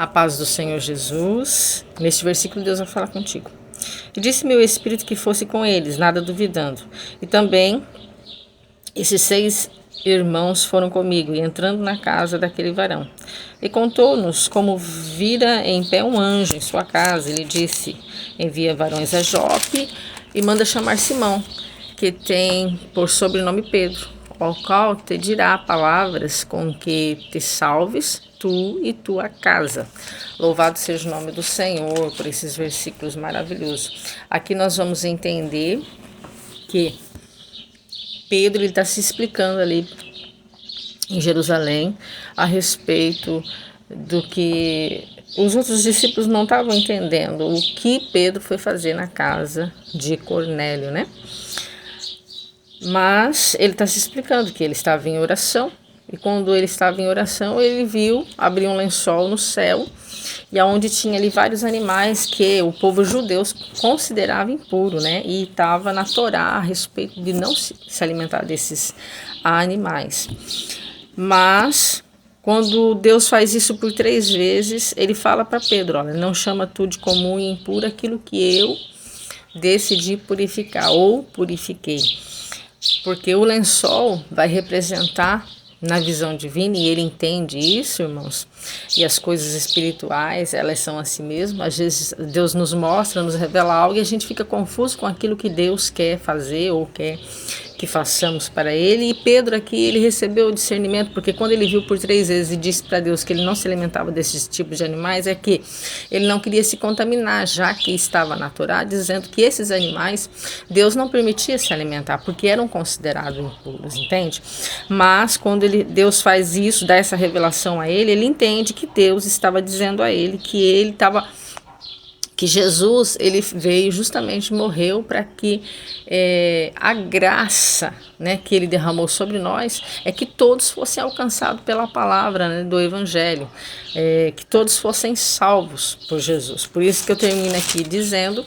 A paz do Senhor Jesus. Neste versículo Deus vai falar contigo. E disse meu espírito que fosse com eles, nada duvidando. E também esses 6 irmãos foram comigo, e entrando na casa daquele varão. E contou-nos como vira em pé um anjo em sua casa. Ele disse: envia varões a Jope e manda chamar Simão, que tem por sobrenome Pedro, ao qual te dirá palavras com que te salves, tu e tua casa. Louvado seja o nome do Senhor por esses versículos maravilhosos. Aqui nós vamos entender que Pedro está se explicando ali em Jerusalém a respeito do que os outros discípulos não estavam entendendo, o que Pedro foi fazer na casa de Cornélio, né? Mas ele está se explicando que ele estava em oração, e quando ele estava em oração, ele viu abrir um lençol no céu, e aonde tinha ali vários animais que o povo judeu considerava impuro, né? E estava na Torá a respeito de não se alimentar desses animais. Mas quando Deus faz isso por 3 vezes, ele fala para Pedro: olha, não chama tu de comum e impuro aquilo que eu decidi purificar ou purifiquei. Porque o lençol vai representar na visão divina, e ele entende isso, irmãos, e as coisas espirituais, elas são assim mesmo. Às vezes Deus nos mostra, nos revela algo, e a gente fica confuso com aquilo que Deus quer fazer ou quer que façamos para ele. E Pedro aqui, ele recebeu o discernimento, porque quando ele viu por 3 vezes e disse para Deus que ele não se alimentava desses tipos de animais, é que ele não queria se contaminar, já que estava na Torá dizendo que esses animais Deus não permitia se alimentar, porque eram considerados impuros, entende? Mas quando Deus faz isso, dá essa revelação a ele, ele entende que Deus estava dizendo a ele que Jesus, ele veio justamente, morreu para que a graça, né, que ele derramou sobre nós, é que todos fossem alcançados pela palavra, né, do Evangelho, que todos fossem salvos por Jesus. Por isso que eu termino aqui dizendo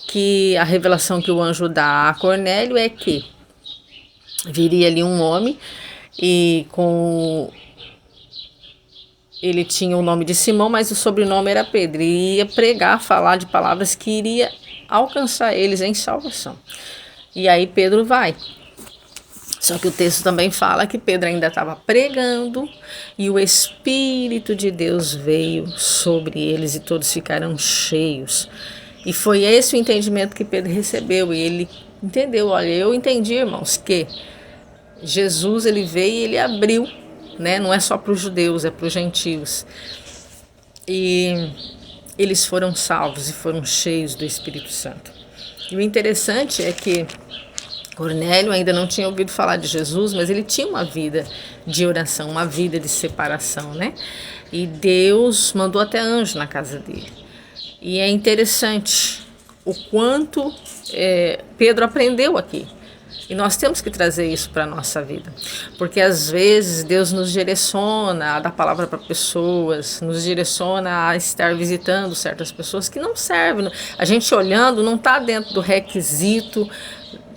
que a revelação que o anjo dá a Cornélio é que viria ali um homem, e ele tinha o nome de Simão, mas o sobrenome era Pedro, e ia pregar, falar de palavras que iria alcançar eles em salvação. E aí Pedro vai. Só que o texto também fala que Pedro ainda estava pregando, e o Espírito de Deus veio sobre eles, e todos ficaram cheios. E foi esse o entendimento que Pedro recebeu, e ele entendeu. Olha, eu entendi, irmãos, que Jesus, ele veio e ele abriu, né? Não é só para os judeus, é para os gentios. E eles foram salvos e foram cheios do Espírito Santo. E o interessante é que Cornélio ainda não tinha ouvido falar de Jesus, mas ele tinha uma vida de oração, uma vida de separação, né? E Deus mandou até anjo na casa dele. E é interessante o quanto Pedro aprendeu aqui. E nós temos que trazer isso para a nossa vida, porque às vezes Deus nos direciona a dar palavra para pessoas, nos direciona a estar visitando certas pessoas que não servem. A gente olhando não está dentro do requisito,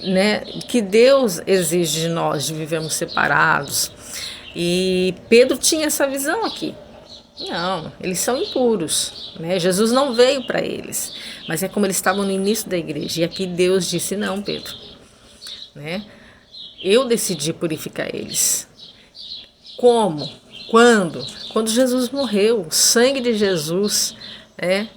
né, que Deus exige de nós, de vivermos separados. E Pedro tinha essa visão aqui. Não, eles são impuros, né? Jesus não veio para eles, mas é como eles estavam no início da igreja. E aqui Deus disse: não, Pedro, né? Eu decidi purificar eles. Como? Quando? Quando Jesus morreu. O sangue de Jesus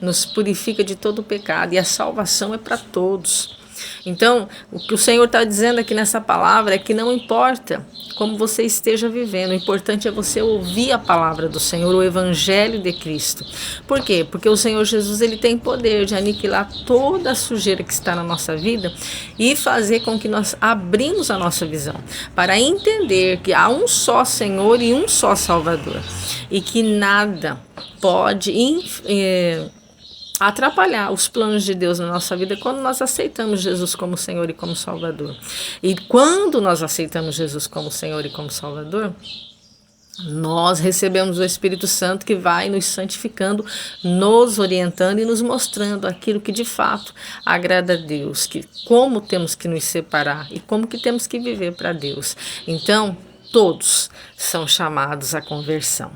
nos purifica de todo o pecado, e a salvação é para todos. Então, o que o Senhor está dizendo aqui nessa palavra é que não importa como você esteja vivendo, o importante é você ouvir a palavra do Senhor, o Evangelho de Cristo. Por quê? Porque o Senhor Jesus, ele tem poder de aniquilar toda a sujeira que está na nossa vida e fazer com que nós abrimos a nossa visão para entender que há um só Senhor e um só Salvador, e que nada pode atrapalhar os planos de Deus na nossa vida quando nós aceitamos Jesus como Senhor e como Salvador. E quando nós aceitamos Jesus como Senhor e como Salvador, nós recebemos o Espírito Santo, que vai nos santificando, nos orientando e nos mostrando aquilo que de fato agrada a Deus, que como temos que nos separar e como que temos que viver para Deus. Então, todos são chamados à conversão.